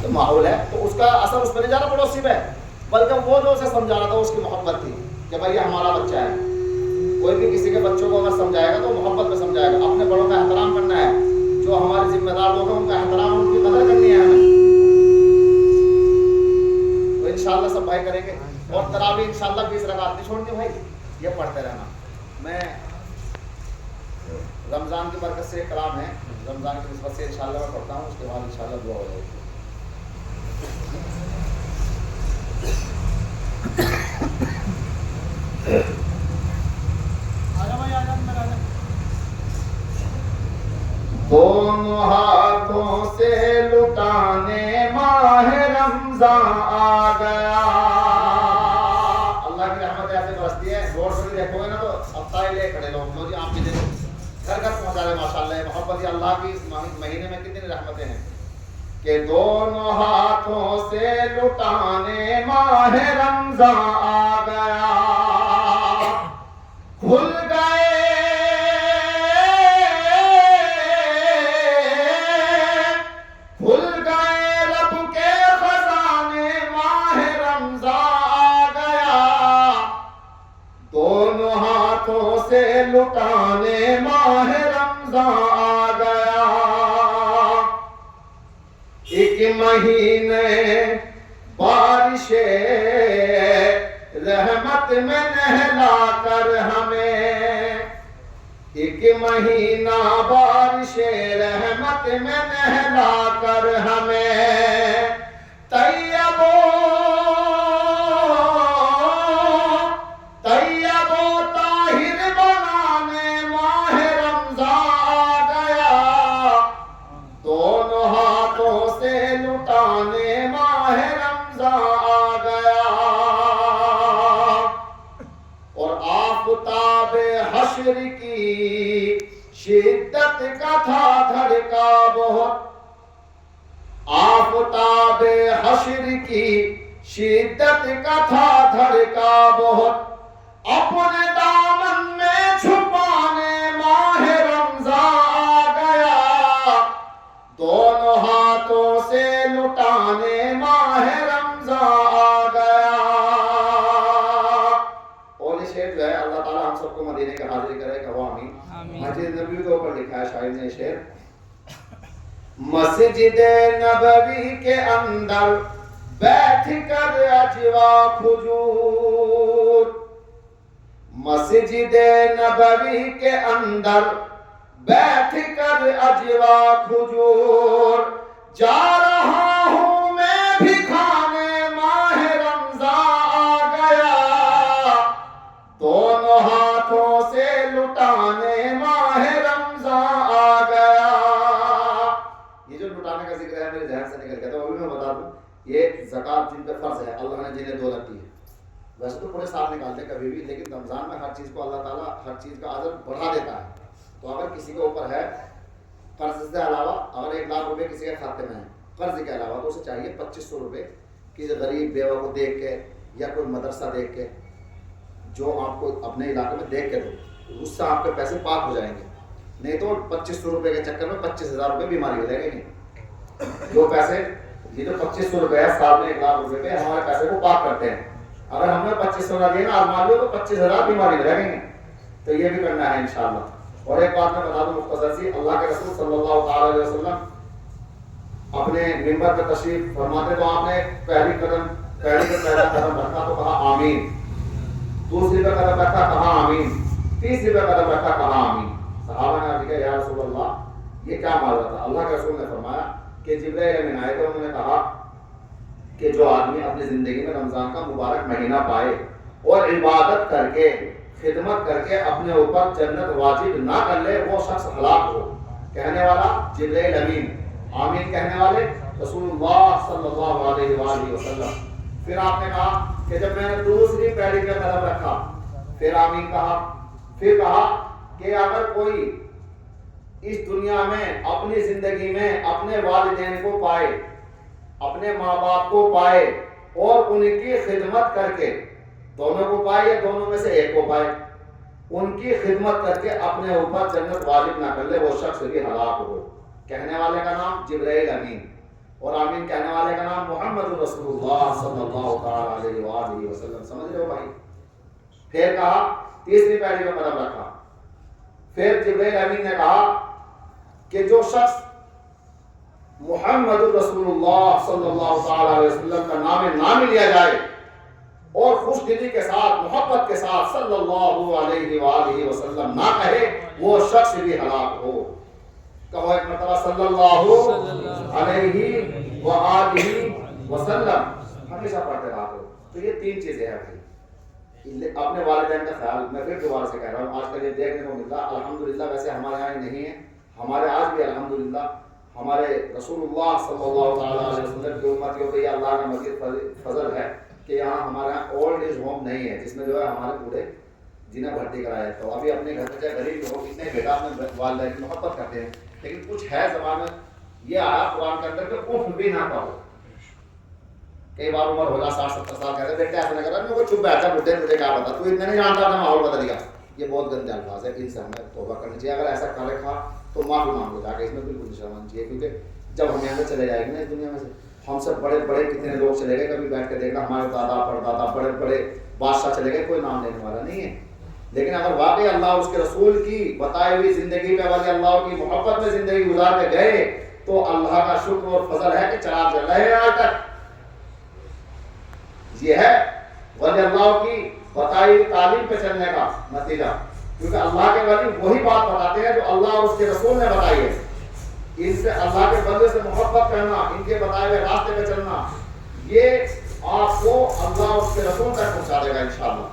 تو ماحول ہے تو اس کا اثر اس پہ نہیں جانا پڑوسی پہ، بلکہ وہ جو اسے سمجھا رہا تھا اس کی محبت تھی کہ بھائی یہ ہمارا بچہ ہے. کوئی بھی کسی کے بچوں کو اگر سمجھائے گا تو محبت میں سمجھائے گا. اپنے بڑوں کا احترام کرنا ہے، جو ہمارے ذمہ دار لوگ ہیں ان کا احترام، ان کی قدر کرنی ہے ہمیں. تو انشاءاللہ سب بھائی کریں گے. اور تراویح انشاءاللہ 20 رکعت نہیں چھوڑنی بھائی، یہ پڑھتے رہنا. میں رمضان کی برکت سے کلام ہے، رمضان کی نسبت سے انشاءاللہ میں پڑھتا ہوں، اس کے بعد انشاءاللہ دعا ہو جائے گی. دونوں ہاتھوں سے لٹانے ماہ رمضان آ گیا. اللہ کی رحمت ایسے برستی ہے، زور سے دیکھو گے نا تو اب تائے لے کھڑے لوگ لو جی آپ بھی دیکھو گھر گھر پہنچا رہے. ماشاء اللہ محبت اللہ کی اس مہینے میں کتنی رحمتیں ہیں کہ دونوں ہاتھوں سے لٹانے ماہ رمضان آ گیا. کھل گئے رب کے خزانے ماہ رمضان آ گیا. دونوں ہاتھوں سے لٹانے ماہ رمضان آ گیا. ایک مہینے بارش رحمت میں نہلا کر ہمیں، ایک مہینہ بارش رحمت میں نہلا کر ہمیں طیب و طاہر بنانے ماہ رمضان آ گیا. دونوں ہاتھوں سے لٹانے ماہ رمضان آ گیا. اور آفتاب حشر کی شدت کا تھا دھڑکا بہت، آفتاب حشر کی شدت کا تھا دھڑکا بہت. اپنے دامن میں چھپانے ماہ رمضان آ گیا. دونوں ہاتھوں سے لٹانے ماہ رمضان آ گیا. اور یہ شعر جو ہے اللہ تعالیٰ ہم سب کو مدینے کے حاضر کرے کہ وہ آمین. مسجد نبوی کے اوپر لکھا ہے شاعر نے شعر، مسجد نبوی کے اندر بیٹھ کر اجوا کھجور، مسجد نبوی کے اندر بیٹھ کر اجوا کھجور. جا رہا ہوں میں بھی کھانے ماہ رمضان آ گیا. دونوں ہاتھوں سے لٹانے ماہ رمضان آ گیا. یہ جو لٹانے کا ذکر ہے میرے ذہن سے نکل گیا، تو ابھی میں بتا دوں یہ زکوٰۃ جن پہ فرض ہے اللہ نے جنہیں دولت دی ہے. ویسے تو پورے سال نکالتے کبھی بھی، لیکن رمضان میں ہر چیز کو اللہ تعالیٰ ہر چیز کا اجر بڑھا دیتا ہے. تو اگر کسی کے اوپر ہے قرض سے علاوہ، اگر 1 لاکھ روپے کسی کے کھاتے میں ہے قرض کے علاوہ، تو اسے چاہیے 2500 روپے کسی غریب بیوہ کو دیکھ کے یا کوئی مدرسہ دیکھ کے جو آپ کو اپنے علاقے میں دیکھ کے دو، اس سے آپ کے پیسے پاک ہو جائیں گے. نہیں تو 2500 روپے کے چکر میں 25,000 روپے بیماری ہو جائے گی. جو پیسے یہ جو 2500 روپے ہے سال میں 1 لاکھ روپے پہ ہمارے پیسے کو پاک کرتے ہیں. اگر ہم نے 2500 نہ دیے نا آزمائیوں تو 25,000 بیماری ہو جائیں گے. تو یہ بھی کرنا ہے انشاءاللہ. اور ایک بات میں بتا دوں مختصر سی، اللہ کے رسول صلی اللہ تعالی علیہ وسلم اپنے منبر پہ تشریف فرماتے تو آپ نے پہلا قدم رکھا تو کہا آمین، دوسری پہ قدم رکھا کہا آمین، تیسری پہ قدم رکھا کہا آمین. صحابہ نے کہا یا رسول اللہ یہ کیا معاملہ تھا؟ اللہ کے رسول نے فرمایا کہ جبرائیل امین آئے تو انہوں نے کہا کہ جو آدمی اپنی زندگی میں رمضان کا مبارک مہینہ پائے اور عبادت کر کے خدمت کر کے اپنے اوپر جنت واجب نہ کر لے وہ شخص ہلاک ہو. کہنے والا جبرائیل امین، آمین کہنے والے رسول اللہ صلی اللہ علیہ وآلہ وسلم. پھر آپ نے کہا کہ جب میں نے دوسری پیڑھی پہ قدم رکھا پھر آمین کہا. پھر کہا کہ اگر کوئی اس دنیا میں اپنی زندگی میں اپنے والدین کو پائے، اپنے ماں باپ کو پائے اور ان کی خدمت کر کے، دونوں کو پائے یا دونوں میں سے ایک کو پائے، ان کی خدمت کر کے اپنے اوپر جنت واجب نہ کر لے وہ شخص بھی ہلاک ہو. کہنے والے کا نام جبرائیل امین اور آمین کہنے والے والے کا نام محمد رسول اللہ صلی اللہ تعالی علیہ وآلہ وسلم. سمجھ رہے ہو بھائی؟ پھر کہا تیسری پیڑی میں قدم رکھا. پھر جبرائیل امین نے کہا کہ جو شخص محمد رسول اللہ صلی اللہ تعالی علیہ وسلم کا نام نہ لیا جائے اور خوش دلی کے ساتھ محبت کے ساتھ صلی اللہ علیہ وآلہ وسلم نہ کہے وہ شخص بھی ہلاک ہو. کہو ایک مرتبہ صلی اللہ علیہ وآلہ وسلم ہمیشہ پڑھتے رہا کرو. تو یہ تین چیزیں ہیں بھائی. اپنے والدین کا خیال میں پھر دوبارہ سے کہہ رہا ہوں, آج کل یہ دیکھنے کو ملتا الحمدللہ. ویسے ہمارے یہاں نہیں ہے, ہمارے آج بھی الحمدللہ ہمارے رسول اللہ صلی اللہ تعالیٰ علیہ وسلم کی امت ہو گئی. اللہ کا مزید فضل ہے کہ یہاں ہمارے یہاں اولڈ ایج ہوم نہیں ہے جس میں جو ہے ہمارے بوڑھے جنہیں بھرتی کرایا جاتا ہو. ابھی اپنے گھر میں چاہے غریب ہو کتنے بیٹا اپنے والدین کی محبت کرتے ہیں, لیکن کچھ ہے زبان میں یہ آیا قرآن کے اندر کہ اف بھی نہ کہو. کئی بار عمر ہوگا 60-70 سال کہتے بیٹے ایسا نہ کرا, میں چپ بیٹھا بڈھے تجھے کیا پتا, تو اتنا نہیں جانتا اپنا ماحول بدل گیا. یہ بہت گندے الفاظ ہے, ان سے ہمیں توبہ کرنی چاہیے. اگر ایسا کر رکھا تو معافی مانگ لو جا کے, اس میں بالکل نہیں شرمانا چاہیے. کیونکہ جب ہم یہاں سے چلے جائیں گے نا اس دنیا میں سے, ہم سے بڑے بڑے کتنے لوگ چلے گئے, کبھی بیٹھ کے دیکھنا ہمارے دادا پردادا بڑے بڑے بادشاہ چلے گئے, کوئی نام لینے والا نہیں ہے. لیکن اگر واقعی اللہ اس کے رسول کی بتائی ہوئی زندگی میں ولی اللہ کی محبت میں زندگی گزار کے گئے تو اللہ کا شکر اور فضل ہے کہ چراغ جل رہے ہیں آج تک. یہ ہے ولی اللہ کی بتائی ہوئی تعلیم پہ چلنے کا نتیجہ, کیونکہ اللہ کے ولی وہی بات بتاتے ہیں جو اللہ اور اس کے رسول نے بتائی ہے. ان سے اللہ کے بندے سے محبت کرنا, ان کے بتائے ہوئے راستے پہ چلنا, یہ آپ کو اللہ اور اس کے رسول تک پہنچا دے گا انشاءاللہ.